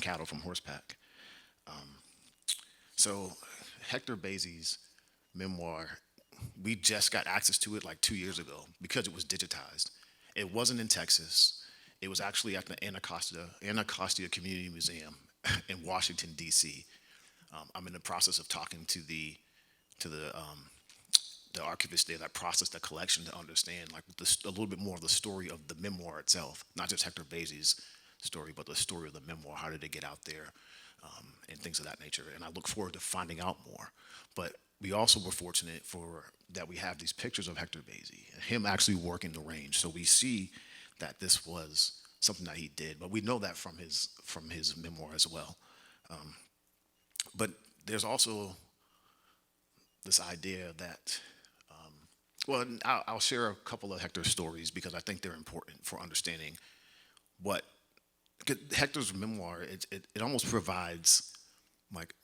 cattle from horseback. So Hector Bazy's memoir, we just got access to it like 2 years ago because it was digitized. It wasn't in Texas. It was actually at the Anacostia Community Museum in Washington, D.C. I'm in the process of talking to the archivist there that processed the collection to understand a little bit more of the story of the memoir itself, not just Hector Bazy's story, but the story of the memoir. How did it get out there, and things of that nature. And I look forward to finding out more. But we also were fortunate that we have these pictures of Hector Bazy, him actually working the range. So we see that this was something that he did, but we know that from his memoir as well. But there's also this idea that, I'll share a couple of Hector's stories because I think they're important for understanding Hector's memoir. It almost provides like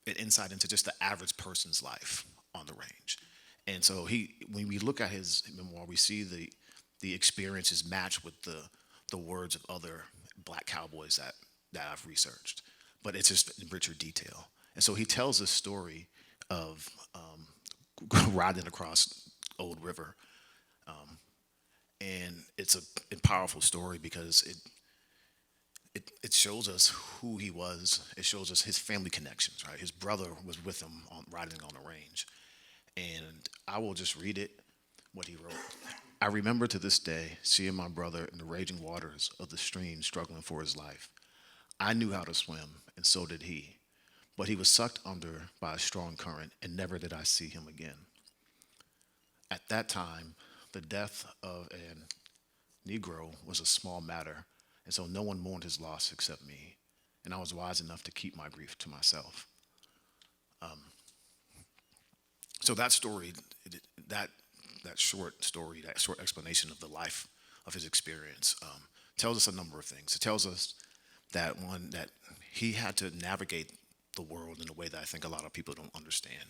an insight into just the average person's life on the range. And so when we look at his memoir, we see the experiences match with the words of other black cowboys that I've researched, but it's just in richer detail. And so he tells this story of riding across Old River, and it's a powerful story because it shows us who he was. It shows us his family connections, right? His brother was with him riding on the range. And I will just read what he wrote. I remember to this day seeing my brother in the raging waters of the stream struggling for his life. I knew how to swim, and so did he. But he was sucked under by a strong current, and never did I see him again. At that time, the death of a Negro was a small matter, and so no one mourned his loss except me, and I was wise enough to keep my grief to myself. So that story, that short story, that short explanation of the life of his experience, tells us a number of things. It tells us that he had to navigate the world in a way that I think a lot of people don't understand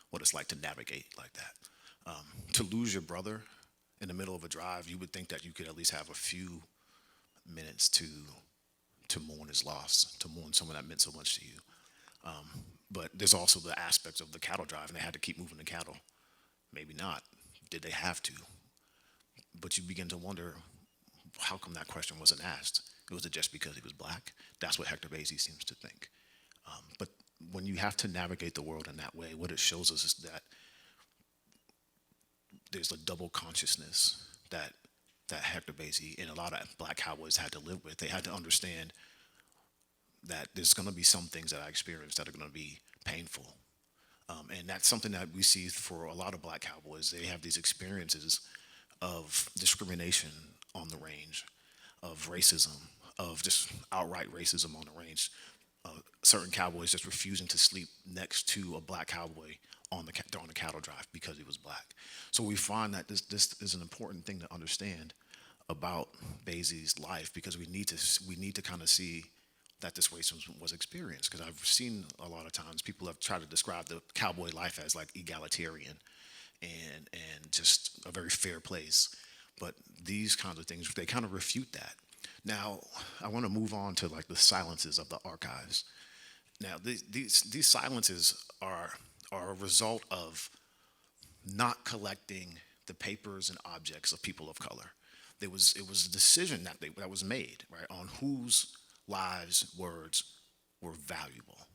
what it's like to navigate like that. To lose your brother in the middle of a drive, you would think that you could at least have a few minutes to mourn his loss, to mourn someone that meant so much to you. But there's also the aspects of the cattle drive, and they had to keep moving the cattle. Maybe not. Did they have to? But you begin to wonder, how come that question wasn't asked? Was it just because he was black? That's what Hector Bazy seems to think. But when you have to navigate the world in that way, what it shows us is that there's a double consciousness that Hector Bazy and a lot of black cowboys had to live with. They had to understand that there's going to be some things that I experienced that are going to be painful. And that's something that we see for a lot of black cowboys. They have these experiences of discrimination on the range, of racism, of just outright racism on the range, certain cowboys just refusing to sleep next to a black cowboy on the cattle drive because he was black. So we find that this is an important thing to understand about Bazy's life, because we need to kind of see that this racism was experienced. Because I've seen a lot of times people have tried to describe the cowboy life as like egalitarian and just a very fair place. But these kinds of things, they kind of refute that. Now, I want to move on to like the silences of the archives. Now, these silences are a result of not collecting the papers and objects of people of color. It was a decision that was made, right, on whose lives, words were valuable.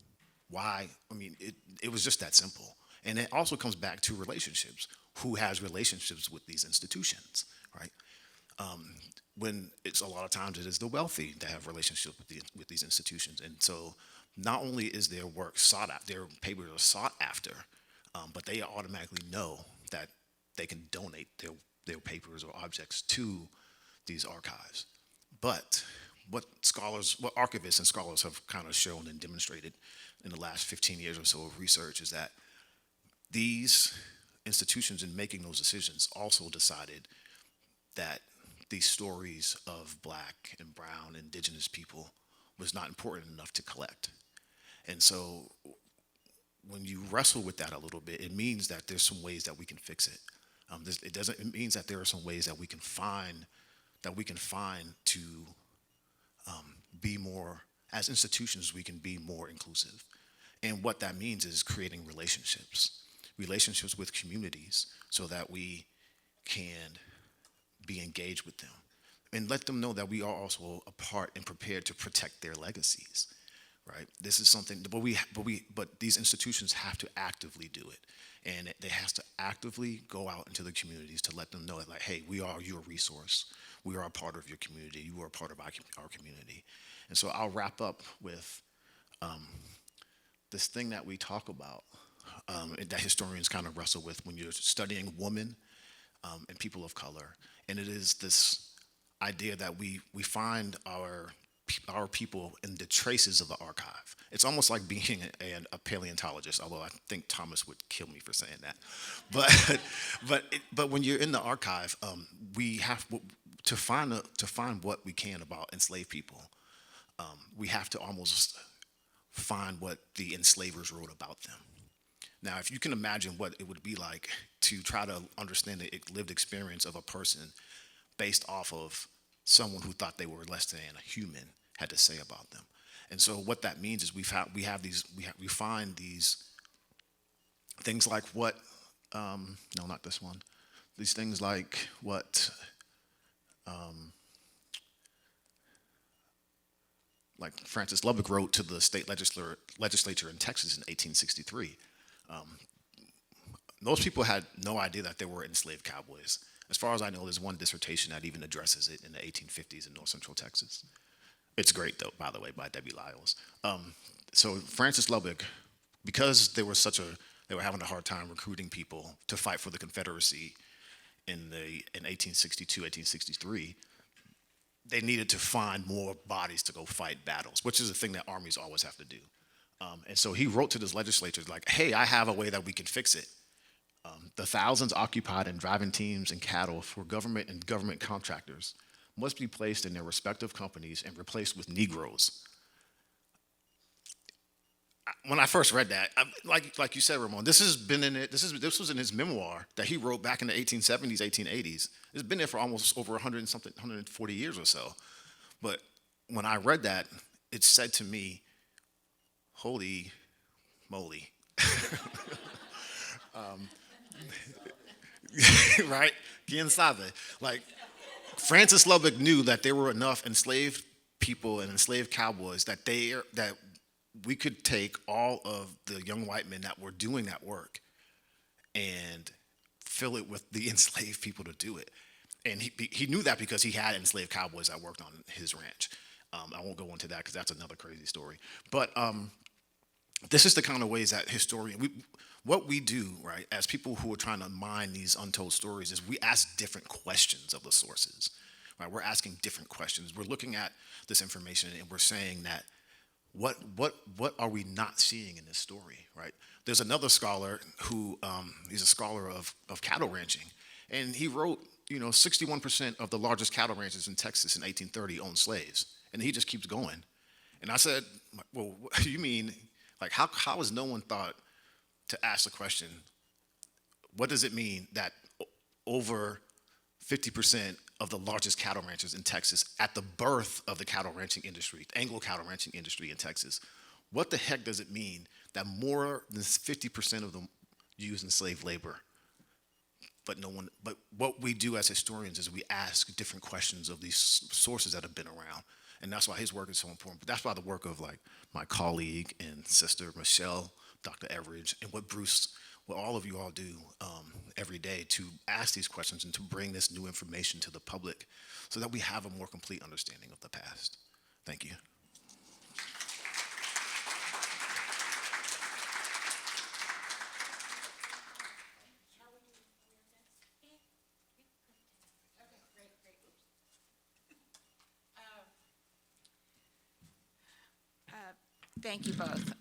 Why? I mean, it was just that simple. And it also comes back to relationships. Who has relationships with these institutions, right? When it's a lot of times it is the wealthy that have relationships with these institutions. And so not only is their work sought out, their papers are sought after, but they automatically know that they can donate their papers or objects to these archives. But what archivists and scholars have kind of shown and demonstrated in the last 15 years or so of research is that these institutions, in making those decisions, also decided that these stories of black and brown indigenous people was not important enough to collect. And so when you wrestle with that a little bit, it means that there's some ways that we can fix it. It means that there are some ways that we can find to be more, as institutions, we can be more inclusive. And what that means is creating relationships with communities, so that we can be engaged with them and let them know that we are also a part and prepared to protect their legacies, right? This is something, but these institutions have to actively do it. And they have to actively go out into the communities to let them know that, like, hey, we are your resource. We are a part of your community. You are a part of our community. And so I'll wrap up with this thing that we talk about, that historians kind of wrestle with when you're studying women and people of color. And it is this idea that we find our people in the traces of the archive. It's almost like being a paleontologist, although I think Thomas would kill me for saying that. But when you're in the archive, we have to find what we can about enslaved people. We have to almost find what the enslavers wrote about them. Now, if you can imagine what it would be like to try to understand the lived experience of a person based off of someone who thought they were less than a human had to say about them. And so what that means is we find these things like what, no, not this one. These things like what, like Francis Lubbock wrote to the state legislature in Texas in 1863. Most people had no idea that there were enslaved cowboys. As far as I know, there's one dissertation that even addresses it in the 1850s in North Central Texas. It's great, though, by the way, by Debbie Lyles. So Francis Lubbock, because they were having a hard time recruiting people to fight for the Confederacy in 1862, 1863, they needed to find more bodies to go fight battles, which is a thing that armies always have to do. And so he wrote to this legislature like, hey, I have a way that we can fix it. The thousands occupied in driving teams and cattle for government and government contractors must be placed in their respective companies and replaced with Negroes. When I first read that, like you said, Ramon, this was in his memoir that he wrote back in the 1870s, 1880s. It's been there for almost over 140 years or so. But when I read that, it said to me, holy moly. Right? Quien sabe? Like, Francis Lubbock knew that there were enough enslaved people and enslaved cowboys that we could take all of the young white men that were doing that work and fill it with the enslaved people to do it. And he knew that because he had enslaved cowboys that worked on his ranch. I won't go into that because that's another crazy story. But this is the kind of ways that what we do, right, as people who are trying to mine these untold stories is we ask different questions of the sources, right? We're asking different questions. We're looking at this information and we're saying that what are we not seeing in this story, right? There's another scholar who he's a scholar of cattle ranching, and he wrote, 61% of the largest cattle ranches in Texas in 1830 owned slaves, and he just keeps going. And I said, well, what do you mean, like, how has no one thought to ask the question, what does it mean that over 50% of the largest cattle ranchers in Texas at the birth of the cattle ranching industry, Anglo cattle ranching industry in Texas, what the heck does it mean that more than 50% of them use enslaved labor? But what we do as historians is we ask different questions of these sources that have been around. And that's why his work is so important. But that's why the work of like my colleague and sister, Michelle, Dr. Everidge, and what all of you all do every day to ask these questions and to bring this new information to the public so that we have a more complete understanding of the past. Thank you. Thank you both.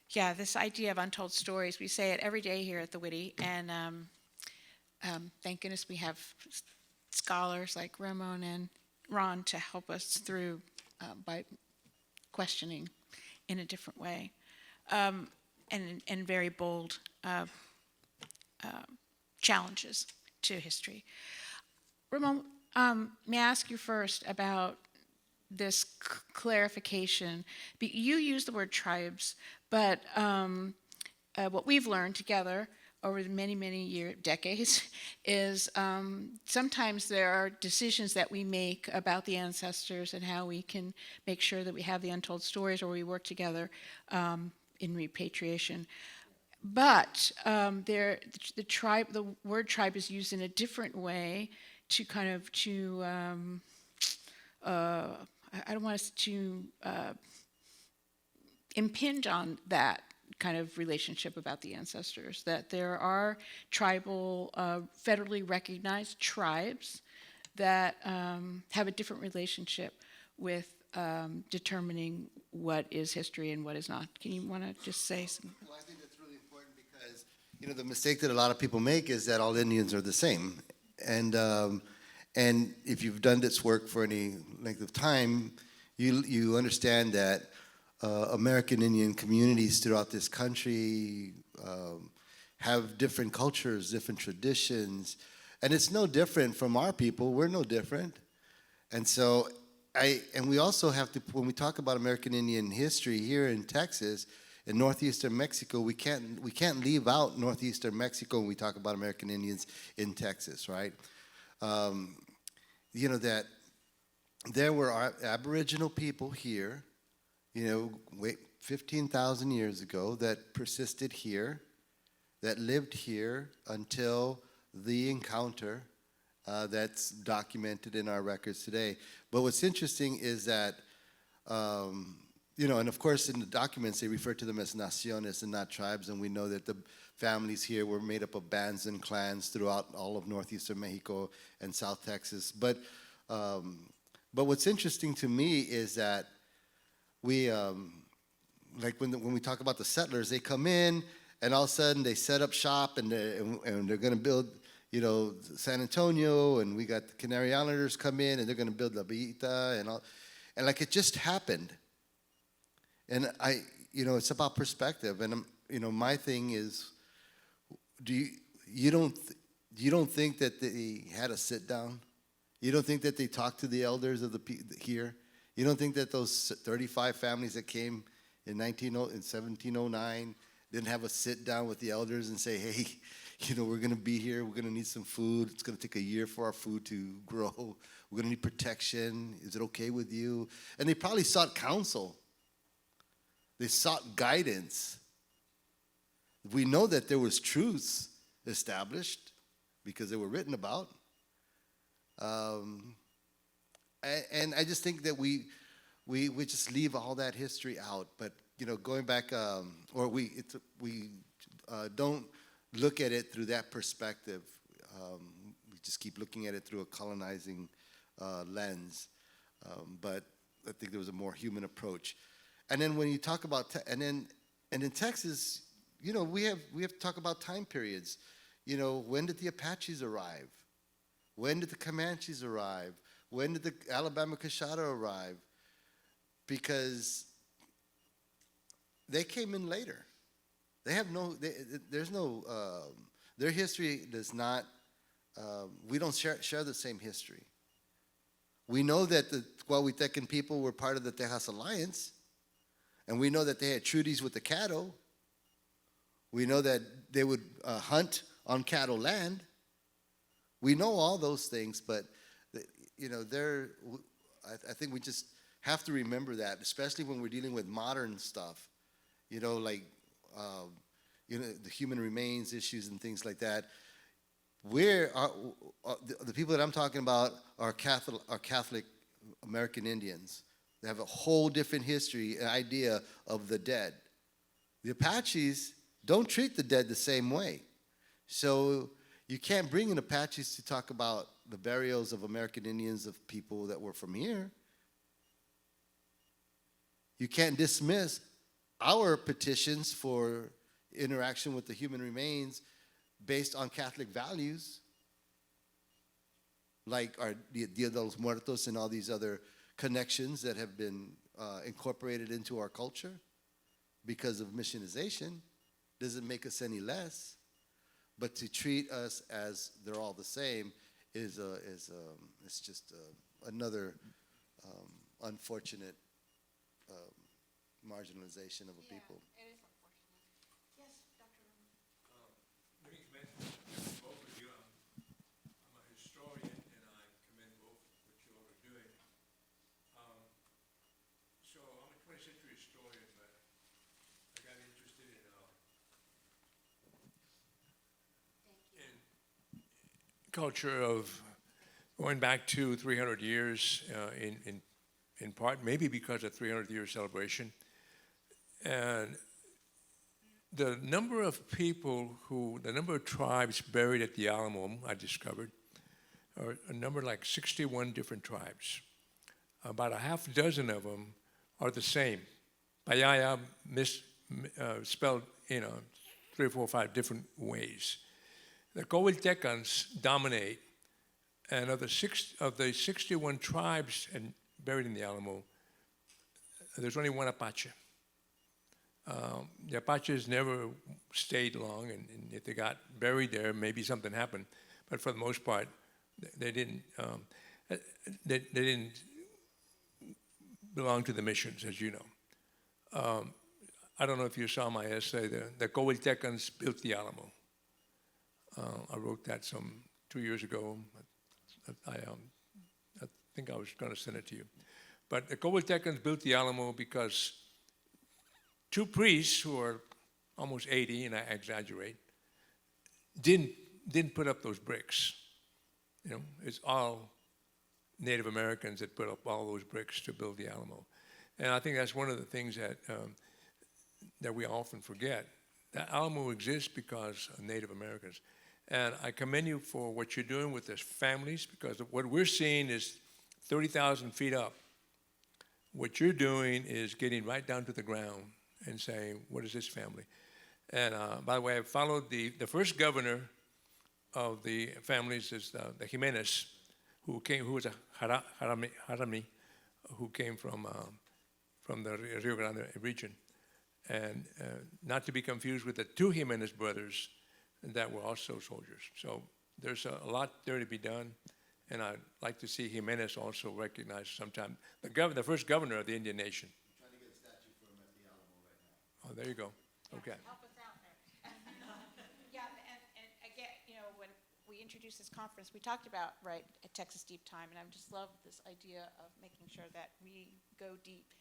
Yeah, this idea of untold stories, we say it every day here at the Witte, and thank goodness we have scholars like Ramón and Ron to help us through by questioning in a different way, and very bold challenges to history. Ramón, may I ask you first about this clarification? You use the word tribes, but what we've learned together over the many decades is sometimes there are decisions that we make about the ancestors and how we can make sure that we have the untold stories, or we work together in repatriation. But the word tribe is used in a different way to kind of I don't want us to impinge on that kind of relationship about the ancestors, that there are tribal, federally recognized tribes that have a different relationship with determining what is history and what is not. Can you want to just say some? Well, I think that's really important because, the mistake that a lot of people make is that all Indians are the same. And if you've done this work for any length of time, you understand that American Indian communities throughout this country have different cultures, different traditions, and it's no different from our people. We're no different. And so we also have to, when we talk about American Indian history here in Texas, in northeastern Mexico, we can't leave out northeastern Mexico when we talk about American Indians in Texas, right? That there were Aboriginal people here, 15,000 years ago that persisted here, that lived here until the encounter that's documented in our records today. But what's interesting is that, and of course in the documents they refer to them as naciones and not tribes, and we know that the families here were made up of bands and clans throughout all of northeastern Mexico and South Texas. But what's interesting to me is that we, like when we talk about the settlers, they come in and all of a sudden they set up shop and they're going to build, San Antonio, and we got the Canary Islanders come in and they're going to build La Villita and all, and like it just happened. And it's about perspective. And my thing is, you don't think that they had a sit down? You don't think that they talked to the elders of here? You don't think that those 35 families that came in 1709 didn't have a sit down with the elders and say, hey, we're going to be here. We're going to need some food. It's going to take a year for our food to grow. We're going to need protection. Is it okay with you? And they probably sought counsel. They sought guidance. We know that there was truths established because they were written about. And I just think that we just leave all that history out. But going back, or we don't look at it through that perspective. We just keep looking at it through a colonizing lens. But I think there was a more human approach. And then when you talk about, and in Texas, you know, we have to talk about time periods. You know, when did the Apaches arrive? When did the Comanches arrive? When did the Alabama Coshada arrive? Because they came in later. They have there's no, their history does not, we don't share the same history. We know that the Huahuitecan people were part of the Tejas Alliance, and we know that they had treaties with the Caddo. We know that they would hunt on Caddo land. We know all those things, but you know, I think we just have to remember that, especially when we're dealing with modern stuff. You know, like you know, the human remains issues and things like that. The people that I'm talking about are Catholic American Indians. They have a whole different history and idea of the dead. The Apaches don't treat the dead the same way. So you can't bring in Apaches to talk about the burials of American Indians, of people that were from here. You can't dismiss our petitions for interaction with the human remains based on Catholic values, like our Dia de los Muertos and all these other connections that have been incorporated into our culture because of missionization. Doesn't make us any less, but to treat us as they're all the same is it's just another unfortunate marginalization of a people. It is unfortunate. Yes, Dr. Ramón. Let me commend both of you. I'm a historian, and I commend both what you all are doing. So I'm a 20th century historian, but I got interested in culture of going back to 300 years in part, maybe because of 300-year celebration. And the number of tribes buried at the Alamo, I discovered, are a number like 61 different tribes. About a half dozen of them are the same. Payaya spelled, 3 or 4 or 5 different ways. The Coahuiltecans dominate, and of the 61 tribes buried in the Alamo, there's only one Apache. The Apaches never stayed long, and if they got buried there, maybe something happened. But for the most part, they didn't. They didn't belong to the missions, as you know. I don't know if you saw my essay. The Coahuiltecans built the Alamo. I wrote that some 2 years ago. I think I was going to send it to you. But the Coahuiltecans built the Alamo because 2 priests who are almost 80, and I exaggerate, didn't put up those bricks. It's all Native Americans that put up all those bricks to build the Alamo. And I think that's one of the things that we often forget. The Alamo exists because of Native Americans. And I commend you for what you're doing with the families, because what we're seeing is 30,000 feet up. What you're doing is getting right down to the ground and saying, what is this family? And by the way, I followed the first governor of the families is the Jimenez, who was a Harami, who came from the Rio Grande region. And not to be confused with the 2 Jimenez brothers that were also soldiers. So there's a lot there to be done. And I'd like to see Jimenez also recognized sometime. The first governor of the Indian Nation. I'm trying to get a statue for him at the Alamo right now. Oh, there you go. Okay. Help us out there. Yeah, and again, when we introduced this conference, we talked about, right, a Texas Deep Time, and I just love this idea of making sure that we go deep.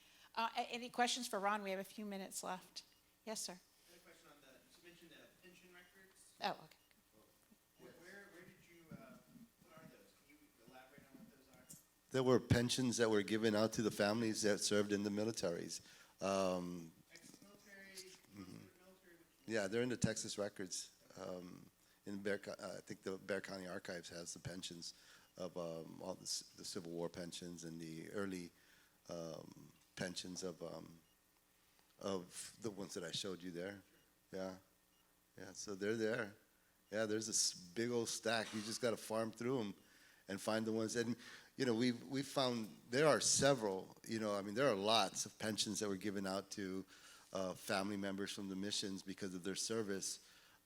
Any questions for Ron? We have a few minutes left. Yes, sir. I had a question on you mentioned pension records. Oh, okay. Where did you, what are those? Can you elaborate on what those are? There were pensions that were given out to the families that served in the militaries. Ex-military, military? Yeah, they're in the Texas records. I think the Bexar County Archives has the pensions of all the Civil War pensions and the early pensions of the ones that I showed you there. Yeah, yeah. So they're there. Yeah, there's this big old stack. You just got to farm through them and find the ones. And we found there are several. I mean, there are lots of pensions that were given out to family members from the missions because of their service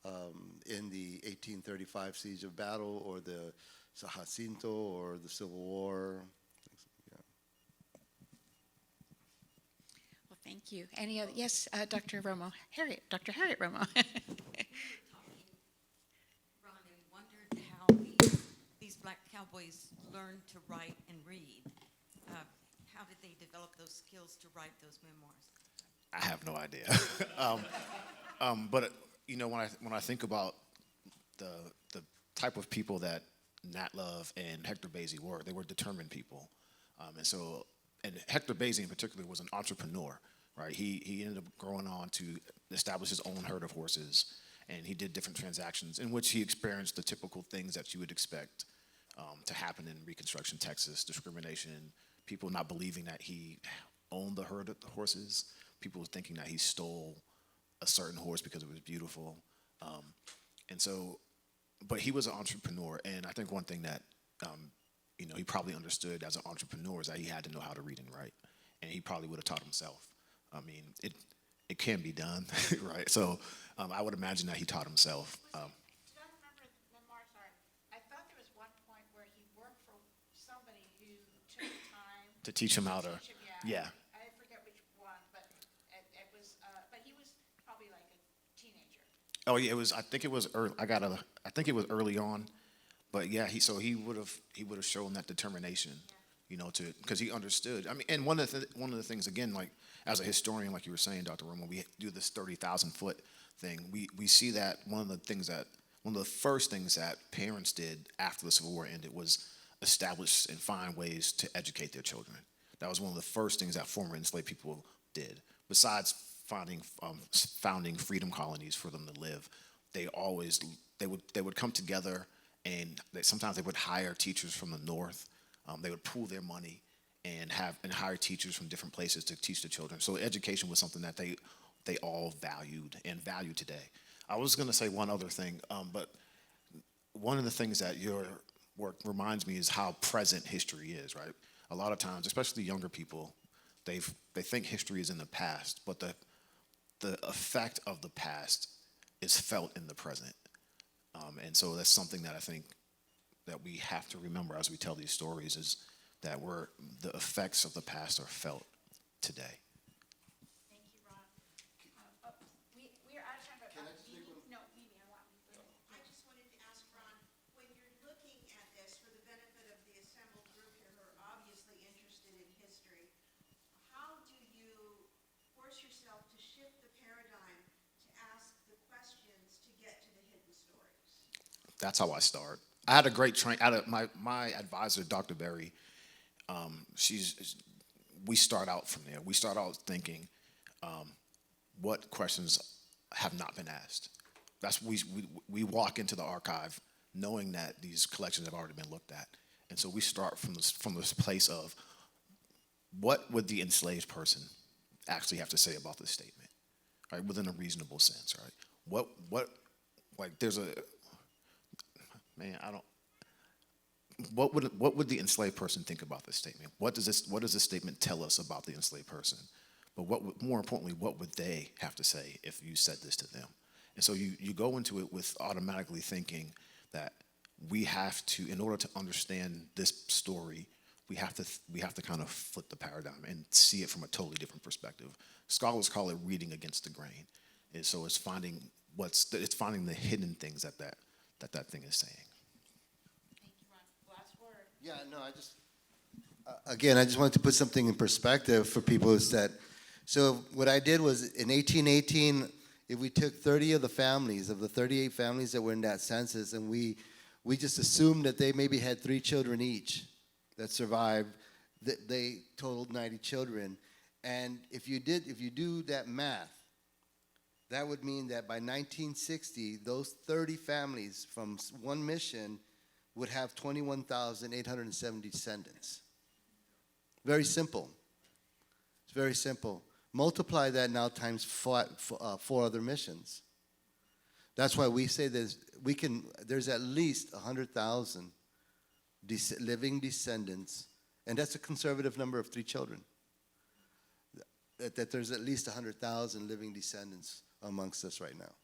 in the 1835 siege of battle, or the Jacinto, or the Civil War. Yeah. Well, thank you. Any other? Yes, Dr. Romo. Dr. Harriet Romo. Ron, and wondered how these black cowboys learned to write and read. How did they develop those skills to write those memoirs? I have no idea. But when I think about the type of people that Nat Love and Hector Bazy were, they were determined people, and Hector Bazy in particular was an entrepreneur, right? He ended up growing on to establish his own herd of horses, and he did different transactions in which he experienced the typical things that you would expect to happen in Reconstruction Texas: discrimination, people not believing that he owned the herd of the horses, people thinking that he stole a certain horse because it was beautiful. But he was an entrepreneur, and I think one thing that he probably understood as an entrepreneur is that he had to know how to read and write, and he probably would have taught himself. I mean, it can be done, right? So I would imagine that he taught himself. Do I remember the memoir? Sorry. I thought there was one point where he worked for somebody who took time To teach him how to, teach him, yeah. I forget which one, but it was, but he was probably like a teenager. Oh yeah, it was. I think it was early. I think it was early on, but yeah. He would have shown that determination, because he understood. I mean, and one of the things, again, like as a historian, like you were saying, Dr. Ramón, we do this 30,000-foot thing. We see that one of the first things that parents did after the Civil War ended was establish and find ways to educate their children. That was one of the first things that former enslaved people did. Besides founding freedom colonies for them to live, they would come together, and sometimes they would hire teachers from the north. They would pool their money and hire teachers from different places to teach the children. So education was something that they all valued and value today. I was going to say one other thing, but one of the things that your work reminds me is how present history is, right? A lot of times, especially younger people, they think history is in the past, but the effect of the past is felt in the present. And so that's something that I think that we have to remember as we tell these stories, is that the effects of the past are felt today. Thank you, Ron. We are out of time, but Mimi, I want you. I just wanted to ask Ron, when you're looking at this for the benefit of the assembled group here who are obviously interested in history, how do you force yourself to shift the paradigm to ask the questions to get to the hidden stories? That's how I start. I had a great my advisor, Dr. Berry. We start out from there. We start out thinking, what questions have not been asked? We walk into the archive knowing that these collections have already been looked at, and so we start from this place of, what would the enslaved person actually have to say about this statement, right? Within a reasonable sense, right? What would the enslaved person think about this statement? What does this statement tell us about the enslaved person? But more importantly, what would they have to say if you said this to them? And so you go into it with automatically thinking that we have to, in order to understand this story, we have to kind of flip the paradigm and see it from a totally different perspective. Scholars call it reading against the grain, and so it's finding the hidden things that thing is saying. Thank you, Ron. Last word. Yeah, no, I just wanted to put something in perspective for people, is that, so what I did was in 1818, if we took 30 of the 38 families that were in that census, and we just assumed that they maybe had 3 children each that survived, that they totaled 90 children. And if you do that math, that would mean that by 1960, those 30 families from one mission would have 21,870 descendants. Very simple. It's very simple. Multiply that now times four other missions. That's why we say there's at least 100,000 living descendants, and that's a conservative number of 3 children. That there's at least 100,000 living descendants amongst us right now.